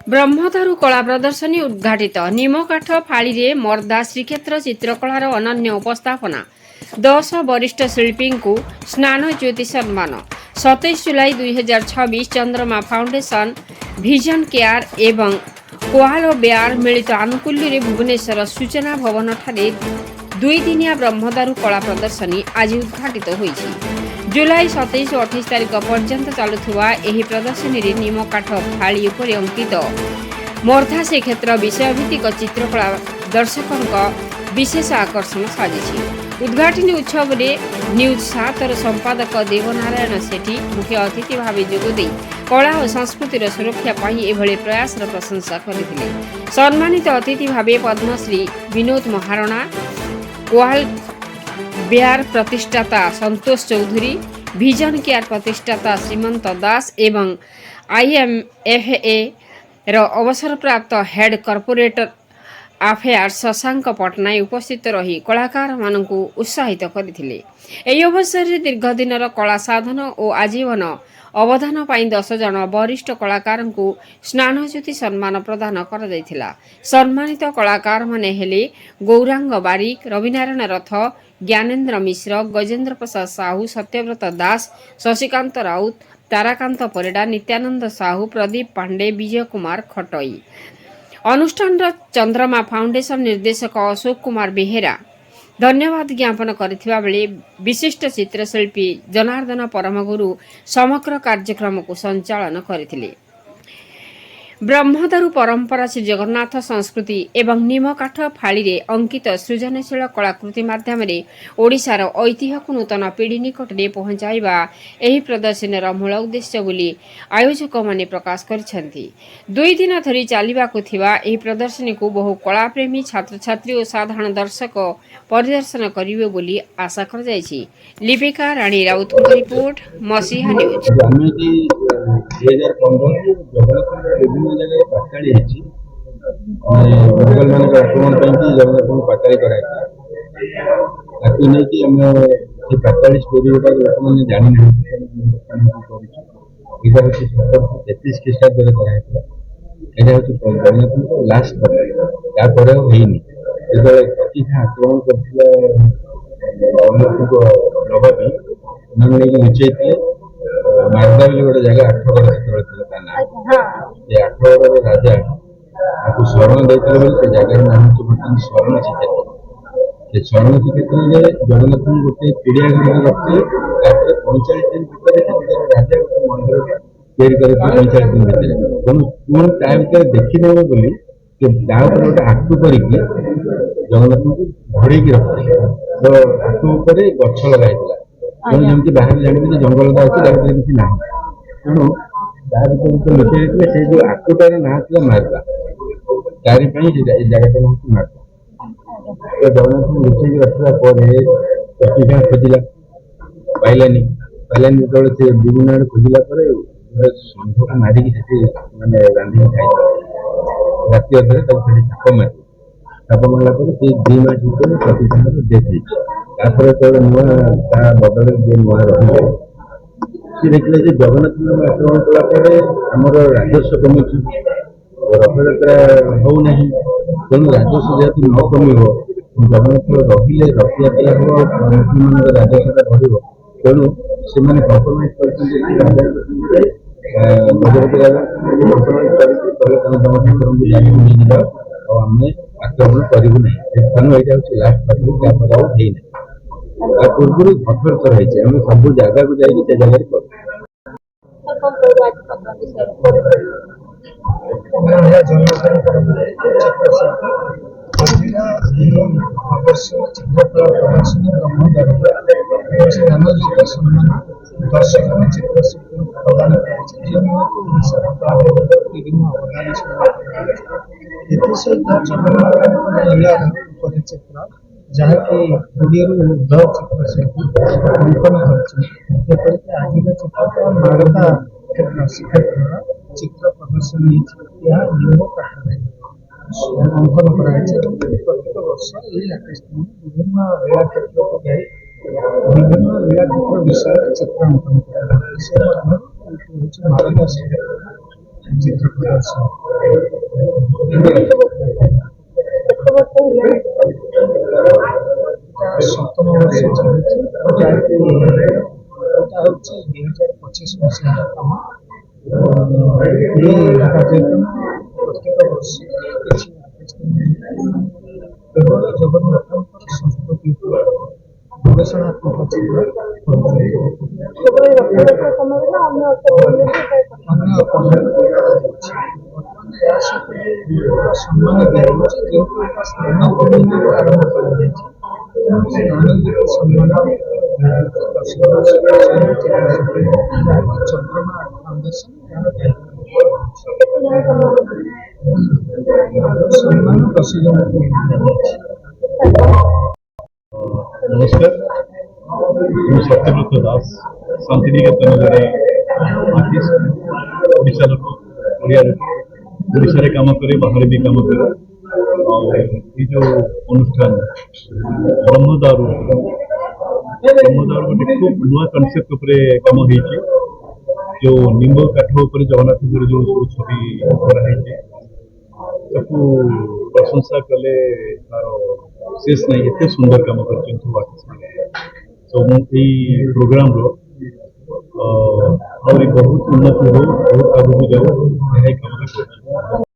ब्रह्मदारु कला प्रदर्शनी उद्घाटित निमकाठ फाड़ी मर्दा श्रीक्षेत्र चित्रकलार अनन्य उपस्थापना 10 वरिष्ठ शिल्पी को स्नान ज्योति सम्मान 27 जुलाई 2026 चंद्रमा फाउंडेशन विजन केयर एवं कोहालो बेयार मिलित आनुकूल्य भुवनेश्वर सूचना भवन ठारे 2 दिनिया ब्रह्मदारु कला प्रदर्शनी आज उद्घाटित होईछि। जुलाई 27 और 28 तारिख पर्यंत चलुवा एही प्रदर्शनी रे निमकाठ फाड़ी उपर अंकित मर्धा श्रीक्षेत्र विषयभित्तिक चित्रकला दर्शकों विशेष आकर्षण साजिछि। उद्घाटनी उत्सव में न्यूज 7 संपादक देवनारायण सेठी मुख्य अतिथि भाव जोगदे कला और संस्कृतिर सुरक्षा पाई एभली प्रयास प्रशंसा करथिले। सम्मानित अतिथि भाव पद्मश्री विनोद महारणा, कोहाल बेयार प्रतिष्ठाता संतोष चौधरी, विजन केयर प्रतिष्ठाता श्रीमंत दास एवं IMFA रो अवसर प्राप्त head corporator affair Shashank Patnaik उपस्थित रही कलाकार मानकु उत्साहित करथिले। एही अवसर रे दीर्घ दिनर कला साधन और आजीवन अवदान पाई 10 जन वरिष्ठ कलाकार को स्नान ज्योति सम्मान प्रदान कर जायथिला। सम्मानित कलाकार माने हेले गौरांग बारिक, रविनारायण रथ, ज्ञानेन्द्र मिश्र, गजेन्द्र प्रसाद साहू, सत्यव्रत दास, शशिकांत राउत, ताराकांत परिडा, नित्यानंद साहू, प्रदीप पांडे, विजय कुमार खटई। अनुष्ठान चंद्रमा फाउंडेशन निर्देशक अशोक कुमार बेहेरा धन्यवाद ज्ञापन करथिबा बेले विशिष्ट चित्रशिल्पी जनार्दन परमगुरु समग्र कार्यक्रम को संचालन करथिले। ब्रह्मदारु परंपरा श्री जगन्नाथ संस्कृति एवं निमकाठ फाड़ी अंकित सृजनशील कलाकृति माध्यम ओडिशार ऐतिह्य को नूतन पीढ़ी निकट में पहुंचाइबा एही प्रदर्शनीर मूल उद्देश्य बोली आयोजक माने प्रकाश करिसेंथि। 2 दिन धरी चलिबाकु थिबा एही प्रदर्शनी को बहु कलाप्रेमी छात्र छात्री और साधारण दर्शक परिदर्शन करिवे बोली आशा कर जायछि। लिपिका रानी राउत को रिपोर्ट, मसीहा न्यूज। 2015 विभिन्न जगह पाताड़ी है मुगल मान आक्रमण जगन्नाथ को पाताड़ी कराई नहीं कि पाताड़ी स्टोरी गुटा लोक मैंने जानी ना 1733 ख्रीष्टाब्द कराई यहाँ हूँ जगन्नाथ को लास्ट तापर होनी जो प्रतिभा आक्रमण कर नवाबी उन्होंने लुचे मारदा भी गोटे जगह आठगड़ से आठगड़ राजा आपको स्वर्ण देते से जगह नाम हूँ बर्तमान स्वर्ण श्रीक्षेत्र। स्वर्ण श्रीक्षेत्र में जगन्नाथ गोटे चिड़ियाघर रखते 45 दिन भितर राजा गोटे मंदिर या 45 दिन भितर तेणु ता भर देखिदेव बोली गोटे आटू कर जगन्नाथ को घोड़े रखते तो आटू गछ लगाई जमी बाहर जानते जंगलता अच्छे किसी ना तेणु तो लुचे से जो आकुटार ना था मारदा तारी जगह हूँ मारदा तो जगन्नाथ को लुचे रखा प्रतिभा खोजिला पाइलानी जो से विभिन्न आड़े खोजिला षंढ को मारिकी मैंने रांधिकी खाई राति अधे छाप मार छाप मारा से 2 मास भर प्रतिभा डेथ होपर नुआ बदल जे नुआ रही सी देखिले जगन्नाथ आक्रमण कलापर आमर राजस्व कमी रथयात्रा होना तेणु राजस्व जेहतु न कम जगन्नाथ रही रथयात्रा हम मुसलमान राजस्वटा बढ़ तेणु से कम्प्रोमाइज कर आक्रमण करूँ ना तेणु यहाँ हूँ लास्ट पार्टी पूर्व 18 थर है सब जगह को जाइए जगह सम्मान दर्शक चित्रशिल्पी प्रदान चित्र जहाँकि ओडिया उर्ध चित्रशिल्पी अंकन करपरिक आज चित्र मारदा श्रीक्षेत्र चित्र प्रदर्शनी निमकाठे अंकन प्रत्येक वर्ष यही आर्टिस्ट विभिन्न लीला क्षेत्र को जाए विभिन्न लीला क्षेत्र विषय चित्र अंकन विषय मारदा ଚିତ୍ର ପ୍ରଦର୍ଶନ ସପ୍ତମ ବର୍ଷ ଚାଲିଛି। ଏଇଟା ହେଉଛି 2025 ମସିହାର କାମ। ଏହି କାର୍ଯ୍ୟକ୍ରମ ପ୍ରତ୍ୟେକ ବର୍ଷ କିଛି କେବଳ ଜଗନ୍ନାଥଙ୍କର ସଂସ୍କୃତି ଉପରେ ଗବେଷଣାତ୍ମକ ଚିତ୍ର କରୁଛନ୍ତି। ଅନ୍ୟ ଅପରାଧ କରାଯାଉଛି। ବର୍ତ୍ତମାନ ଏହା ସହିତ ସମ୍ମାନ ଦିଆଯାଉଛି ଯେହେତୁ ଏକ ସ୍ନାନ ପୂର୍ଣ୍ଣିମାରୁ ଆରମ୍ଭ କରାଯାଇଛି। ତେଣୁ ସ୍ନାନୋଦକ ସମ୍ମାନ ଚନ୍ଦ୍ରମା ଫାଉଣ୍ଡେସନ ସମ୍ମାନ 10 ଜଣଙ୍କୁ ଦିଆଯାଇଛି। नमस्कार ମୁଁ ସତ୍ୟବ୍ରତ ଦାସ ଶାନ୍ତିନିକେତନ ଜଣେ ଆର୍ଟିଷ୍ଟ ଓଡ଼ିଶା ଲୋକ ଓଡ଼ିଆ ଲୋକ ଓଡ଼ିଶାରେ କାମ କରେ ବାହାରେ ବି କାମ କରେ ଆଉ ଏଇ ଯେଉଁ ଅନୁଷ୍ଠାନ ବ୍ରହ୍ମଦାରୁ ଗୋଟେ ଖୁବ୍ ନୂଆ କନସେପ୍ଟ ଉପରେ କାମ ହେଇଛି ଯେଉଁ ନିମ୍ବ କାଠ ଉପରେ ଜଗନ୍ନାଥଙ୍କର ଯେଉଁ ସବୁ ଛବି କରାହେଇଛି ତାକୁ ପ୍ରଶଂସା କଲେ ତାର ଶେଷ ନାହିଁ ଏତେ ସୁନ୍ଦର କାମ କରିଛନ୍ତି ସବୁ ଆର୍ଟିଷ୍ଟ ମାନେ ତ ମୁଁ ଏଇ ପ୍ରୋଗ୍ରାମର ଆହୁରି ବହୁତ ଉନ୍ନତି ହଉ ବହୁତ ଆଗକୁ ଯାଉ ଏହା କାମନା କରୁଛି।